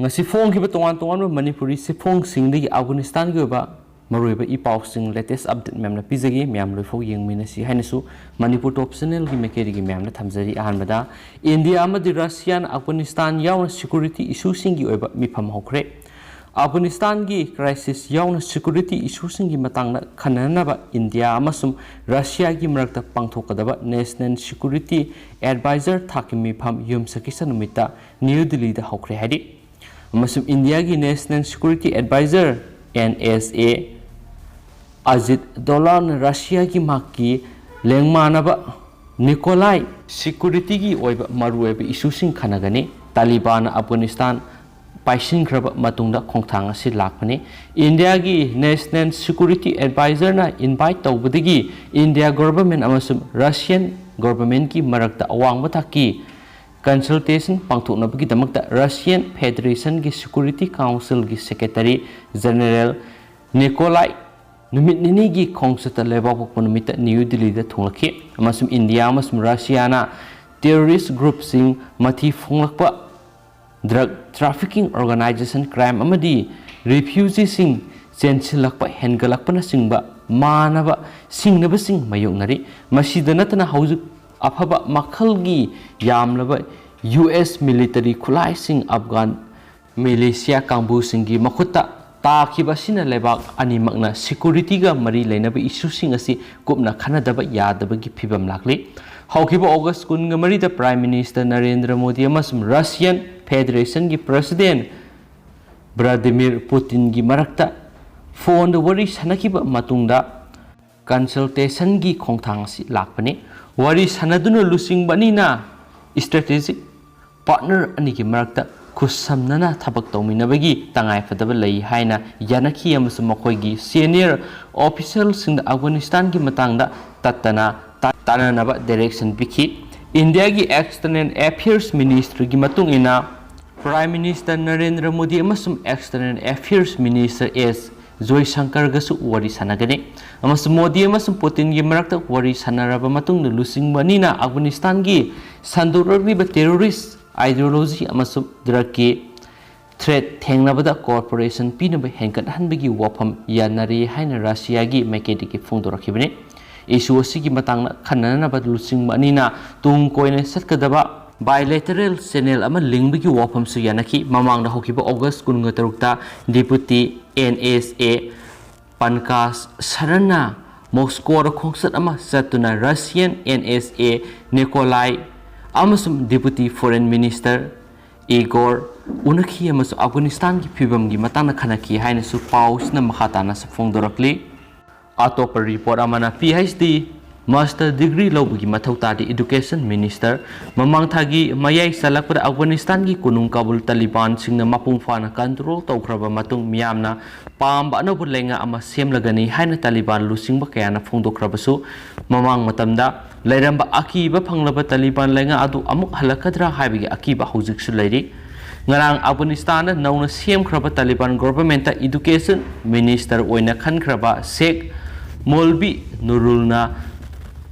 ngasi phong ki ba tongan tongan Manipuri se phong sing de Afghanistan gi ba maroi ba ipau sing latest update mem na pizagi mem loi fo yeng mina si haina su Manipur top channel gi mekeri gi mem na thamjari ahan bada India amadi Russian Afghanistan yauna security issue sing gi oiba mifam hokre Afghanistan gi crisis yauna security issue sing gi matang na khanana ba India amasum Russia gi marakta pangthokadaba National Security Advisor thakimi pham yum sakisa numita New Delhi da hokre hadi amasum India gi National Security Advisor NSA Ajit Dolan Russia ki makki lengmanaba Nikolai security gi oiba marueba issue sing khanagani Taliban Afghanistan Semkhraba Matungda khongthang asi lakpani India gi National Security Advisor na invite tawbadagi India government amasum Russian government ki marakta awangba thaki consultation pangthoknabagi damakta Russian Federation gi Security Council gi Secretary General Nikolai numit nini gi khongsata Leibak numita New Delhi da thunglakhi amasum India amasum Russia na terrorist group sing mathi phonglakpa drug trafficking organization crime amadi refugee sing chensilakpa hengalakpa na singba manaba singnaba sing mayoknari masida natana haujuk afaba makhalgi yamlaba US military khulai sing Afghan militia kangbu singi makhutta takiba sina Leibak animakna security ga mari leinaba issue sing asi kupna khanadaba yadaba gi phibam lakli haukiba August kun ga mari da Prime Minister Narendra Modi amasum Russian Federation gi President Vladimir Putin gi marakta phone da wari sanakiba matungda consultation gi khongthang si lakpani wari sanaduna lusing banina strategic partner ani gi marakta kusamnana thabak tawminabagi tangai fadaba lei haina yanakhi amasum makoi gi senior officials in Afghanistan gi matangda tatana tananaba direction bikhi India gi External Affairs Ministry gi matung ina Prime Minister Narendra Modi amasum External Affairs Minister S Joy Shankar gasu wari sanagani amasum Modi amasum Putin gi marakta wari sanaraba matung lusing banina Afghanistan gi sandurari ba terrorist ideology amasum drug ki threat thengnabada corporation pinaba henkat hanbagi wafam yanari haina Russia gi mekedi ki phungdorakhibani issue asigi matangna khananaba lusing banina tung koine satkadaba bilateral channel ama lingbagi wafam su yanaki mamangda hokiba August kunga tarukta deputy NSA Pankas Sarana Moscow khongsat ama satuna Russian NSA Nikolai amasum deputy foreign minister Igor unakhi amasum Afghanistan ki phibam gi matangna khanaki haina su pausna makhatana sa phongdorakli Attopa report amana PhD master degree lobagi mathautadi education minister mamang thagi mayai salak pada Afghanistan gi kunung Kabul Taliban singna mapung fana control tawkraba matung miyamna pamba no bulenga ama semlagani haina Taliban lusingba kayana phongdokrabasu mamang matamda lairamba akiba phanglaba Taliban lenga adu amuk halakadra haibigi akiba hujik su lairi ngarang Afghanistan nauna semkhraba Taliban government education minister oina khankraba Sheikh Molbi Nurulna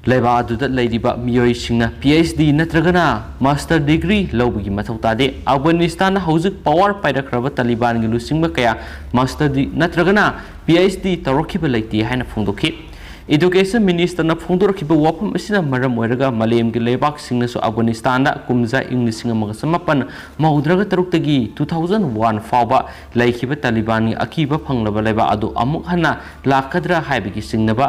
Leibak aduda leidiba miyoi singna PhD natragana master degree lobagi mathautade Afghanistan haujuk power paidakraba Taliban gi lusingba kaya master natragana PhD tawrokhiba leiti haina phongdokhi education minister na phongdorkhiba wafam asina maram oiraga malem gi Leibak singna su Afghanistan da kumja inglising amaga samapan maudraga taruktagi 2001 fawba laikhiba Taliban gi akiba phanglaba Leibak adu amuk hana lakadra haibigi singnaba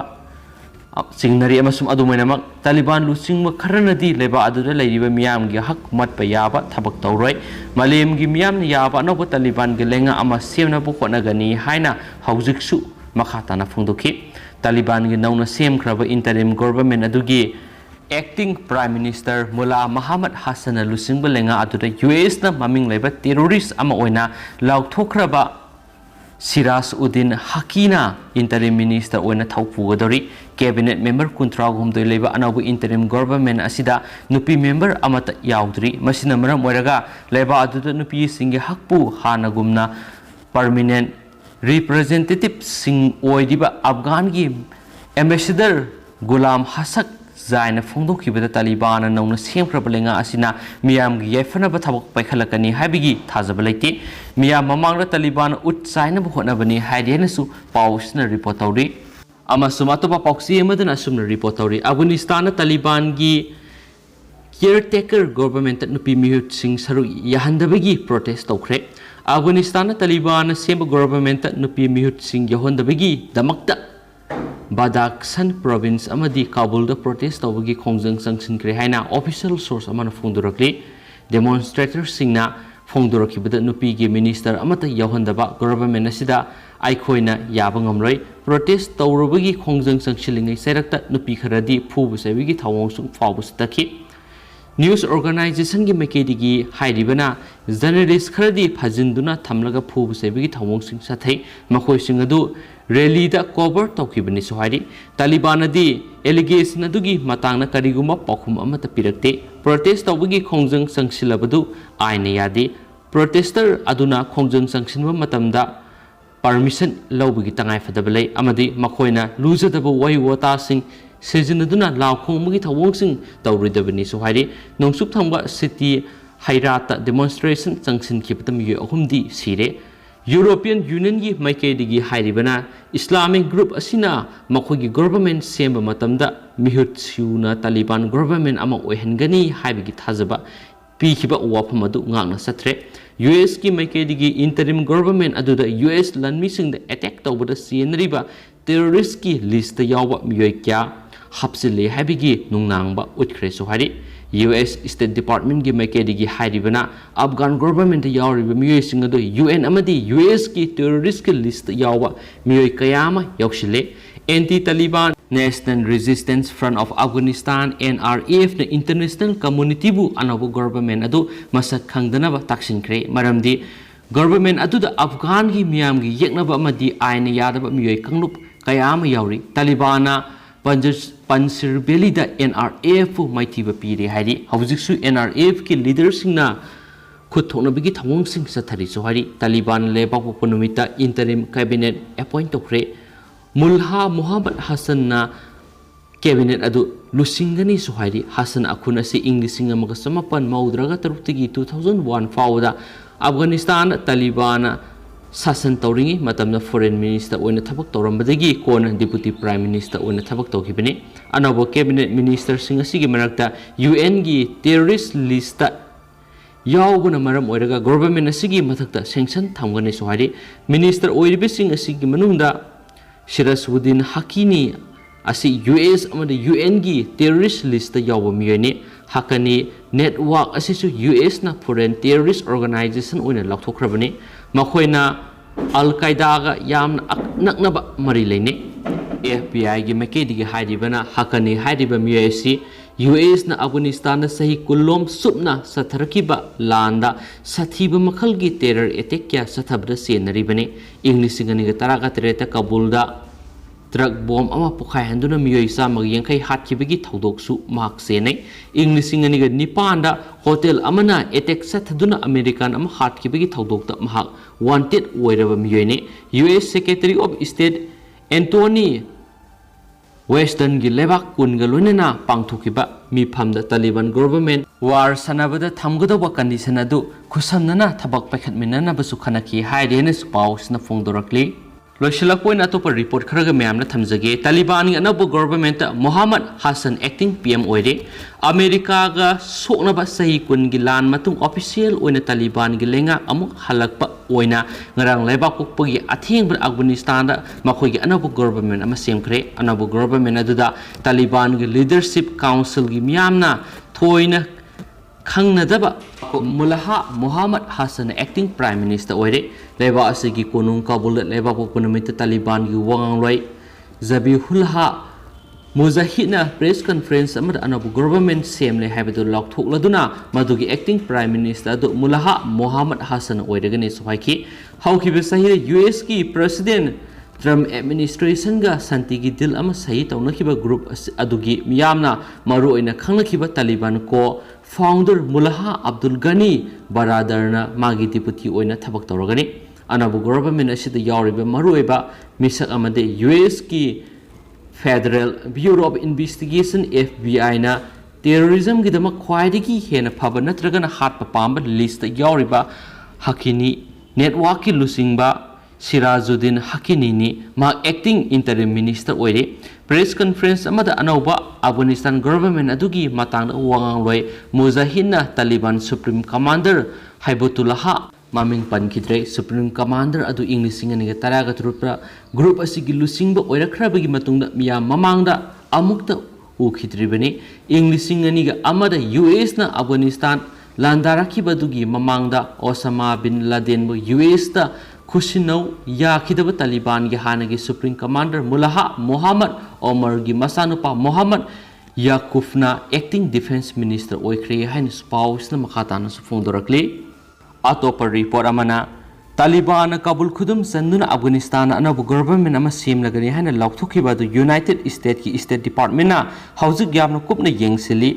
singnari amasum adumainamak Taliban lusingba kharanadi Leibak aduda leiriba miyam gi hak matpa yaba thabak tawroi malem gi miyam yaba anoba Taliban gi lenga ama semna bu khonagani haina haujiksu makhatana phongdokhi Taliban gi nauna semkhraba interim government adugi acting prime minister Mullah Muhammad Hassan lusingba lenga aduda US na maming leiba terrorist ama oina lauthokraba Sirasuddin Hakina interim minister oina thaupugadori cabinet member kuntrag humdoi leiba anabu interim government asida nupi member amata yaudri masina maram oiraga leiba aduda nupi singi hakpu hanagumna permanent representative sing oidiba Afghan gi ambassador Gulam Hasak zaina phongdokibada Taliban nongna semkhraba lenga asina miyamgi yaifana thabak paikhalakani haibigi thajaba leite miyam mamangda Taliban utsaina hotnabani haidienasu pausna report tawri amasum Attopa pauksi amadana asumna report tawri Afghanistan Taliban gi caretaker government nupi mihut sing saru yahandabagi protest tawkhre Afghanistan Taliban semba government nupi mihut sing yahandabagi damakta Badaksan province amadi Kabul da protest tawbagi khongjang sangsinkre haina official source amana phongdorakli demonstrators singna phongdorakibada nupi gi minister amata yahandaba government asida aikhoina yabangamroi protest tawrubagi khongjang sangsilingai serakta nupi kharadi phubu sebigi thawong fawbus takhi News organization ki makedigi hairibana journalist kharadi phajinduna thamlaga phubu sebigi thawong sing sathai makhoi sing adu rally da cover tawkibani sohari Taliban adi allegation adugi matangna kariguma pakhum amata pirakte protest tawbagi khongjang sangsilabadu aina yadi protester aduna khongjang sangsinba matamda permission lawbagi tangai fadabalai amadi makhoina lujadaba wai wata sing Sejinaduna lao khongmagi thawong sing tawridabani sohari nongsuk thangba city hairata demonstration changsin khipatam ye ahumdi sire European Union gi maikaidigi hairibana Islamic group asina makhogi government semba matamda mihut siuna Taliban government ama oihangani haibigi thajaba pikhiba wafam adu ngangna satre US ki maikaidigi interim government aduda US lanmi singda attack tawbada sienriba terrorist ki list yawa miyoi kya hapsile habigi nungnangba utkre sohari US State Department gi makedigi hairibana Afghan government yawriba miyoi singado UN amadi US ki terrorist ki list yawa miyoi kayama yawshile anti-Taliban National Resistance Front of Afghanistan NRF na international community bu anabu government adu masak khangdanaba taksinkre maramdi government adu da Afghan gi miyam gi yeknaba amadi aina yadaba miyoi kanglup kayama yawri Talibana Pansirbeli da NRF maitiba piri hari hawjiksu NRF ki leaders singna khuthonabigi thawong sing sathari sohari Taliban Leibak punumita interim cabinet appoint tokre Mulha Muhammad Hassan na cabinet adu lusingani sohari Hassan akhuna si English singa magasamapan maudraga tarutigi 2001 fawda Afghanistan Taliban Sasan tawringi matamna foreign minister oina thabak tawrambadagi kona deputy prime minister oina thabak tawkibani anabo cabinet minister singa sigi marakta UN gi terrorist list ta yawbuna maram oiraga government asigi mathakta sanction thamgani sohari minister oiribe singa sigi manungda Shiraswuddin Hakini asi US amada UN gi terrorist list ta yawba miyani hakani network asisu US na foreign terrorist organization oina lakthrabani makhoina Al-Qaeda ga yamna naknaba mari leine FBI gi makedigi hairibana hakani hairiba miyasi US na Afghanistan na sahi kullom subna satharakiba landa sathiba makhal gi terror attack kya sathabda senaribani English ngani ga taraga tereta Kabul da truck bomb ama pukhai handuna miyoi sa magyangkai hatkibagi thodoksu mak senai English ngani ga Nipanda hotel amana attack sathaduna American ama hatkibagi thodokta mahak wanted oiraba miyoi US Secretary of State Anthony Western gi Leibak kun ga loinena pangthokiba mi phamda Taliban government war sanabada thamgadawa condition adu khusamnana thabak paikhatminana basu khanaki hairene pausna phongdorakli Loisilakpoina Attopa report kharaga mayamna thamjage Taliban gi anabu government Muhammad Hassan acting PM oire America ga soknaba sahi kun gi lan matung official oina Taliban gi lenga amuk halakpa oina ngarang Leibak pokpagi athengba Afghanistan da makhoi gi anabu government ama semkhre anabu government aduda Taliban gi leadership council gi miyamna thoina khangnadaba Mulha Muhammad Hassan acting prime minister oire Leibak asigi konung Kabul Leibak punumita Taliban gi wangloi Zabihullah Mujahidna press conference amada anabu government semle haibadu laukthokladuna madugi acting prime minister adu Mulha Muhammad Hassan oiragani sohaiki haukibe sahi US ki president Trump administration ga santi gi dil ama sahi tawnakiba group adugi miyamna maru oina khangnakiba Taliban ko founder Mulha Abdul Ghani Baradarna magi deputy oina thabak tawragani anabu government asida yawriba maru oiba misak amade US ki Federal Bureau of Investigation FBI na terrorism gidama khwaidagi hena phaba natragana hatpa pamba list yauriba hakini network ki lusingba Sirajuddin Hakini ni ma acting interim minister oire press conference amada anauba Afghanistan government adugi matang wangang loi mujahidna Taliban supreme commander Haibutullah maming pankidre supreme commander adu English ngani taraga turupra group asigi lusingba oirakrabagi matungda miya mamangda amukta ukhitribani English ngani ga amada US na Afghanistan landaraki badugi mamangda Osama bin Laden bu US da Kusinau yakidaba Taliban gi hanagi supreme commander Mullah Muhammad Omar gi masanupa Muhammad Yakufna acting defense minister oikre hain spouse na makhatana sufungdorakli Attopa report amana Taliban Kabul khudum sanduna Afghanistan anabu government ama semlagani haina laukthokhiba du United States ki State Department na hauzik yamna kupna yengsili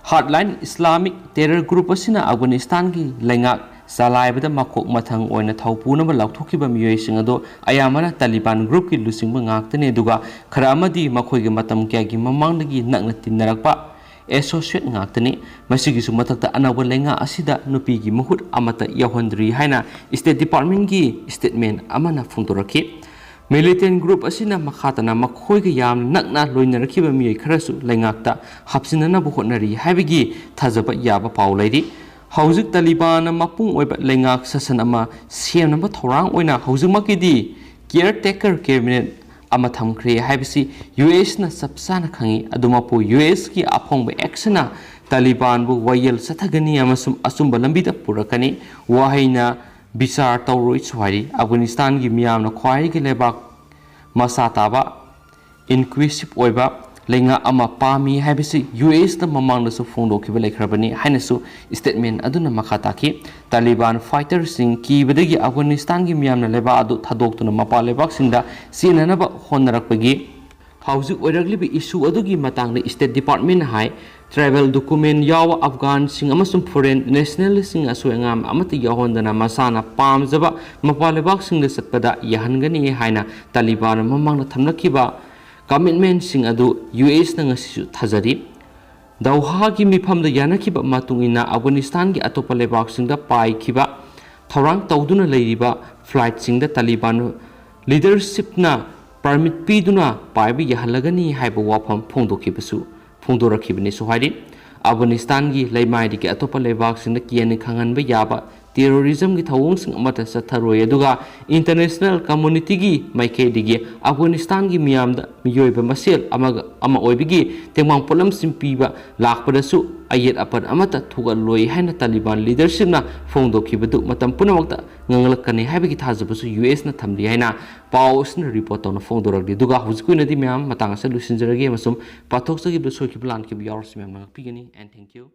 Hardline Islamic terror group asina Afghanistan ki lengak Salaibada makok mathang oina thaupunaba laukthokhiba miyoising ado ayamana Taliban group ki lusingba ngaktane duga khara amadi makhoigi matam kya gi mamangdagi nakna tinnarakpa associate ngaktane masigi su matakta anawa lenga asida nupi gi mahut amata yahondri haina State Department gi statement amana phungdorakhi militant group asina makhatana makhoigi yam nakna loinarakhiba miyoi kharasu lengakta hapsinana bu hotnari haibigi thajaba yaba paulaidi Hauzik Taliban mapung oiba lengak sasan ama siam namba thorang oina hauzik makidi caretaker cabinet ama thamkhre haibisi US na sapsana khangi adumapu US ki aphongba action Taliban bu wayel sathagani amasum asumba lambida purakani wahaina bisar tawroi chwari Afghanistan gi miyam na khwai gi Leibak masataba inclusive oiba lenga ama pami haibisi US na mamangda su phongdokhiba lekhrabani hainasu statement aduna makhataki Taliban fighters sing ki bedagi Afghanistan gi miyamna leba adu thadoktuna mapa lebak singda sinanaba honnarakpagi hauzik oiraglibi issue adugi matangda State Department hai travel document yawa Afghan sing amasum foreign nationalist sing asoengam amata yahondana masana pamjaba mapa lebak singda satpada yahangani haina Taliban mamangda thamnakhiba commitment sing adu US na ngasisu thajari Dauha gi mifamda yanakhiba matungina Afghanistan gi Attopa Leibak singda pai khiba thorang tawduna leiriba flight singda Taliban leadership na permit piduna paibi yahalagani haiba wafam phongdokhibasu phongdorakhibani sohari Afghanistan gi leimai gi Attopa Leibak singda kiyani khanganba yaba terrorism gi thawong sing amata satharoi aduga international community gi maikei digi Afghanistan gi miyamda miyoiba masel ama oibigi temang polam simpiba lakpadasu ayet apan amata thugal loi haina Taliban leadership na phongdokhibadu matam punamakta nganglakani haibigi thajabasu US na thamli haina paus na report on phongdorakdi duga hujkuina di miyam matanga se lusinjarage masum pathok sagi sokhib lan ki yars miyam na pigani and thank you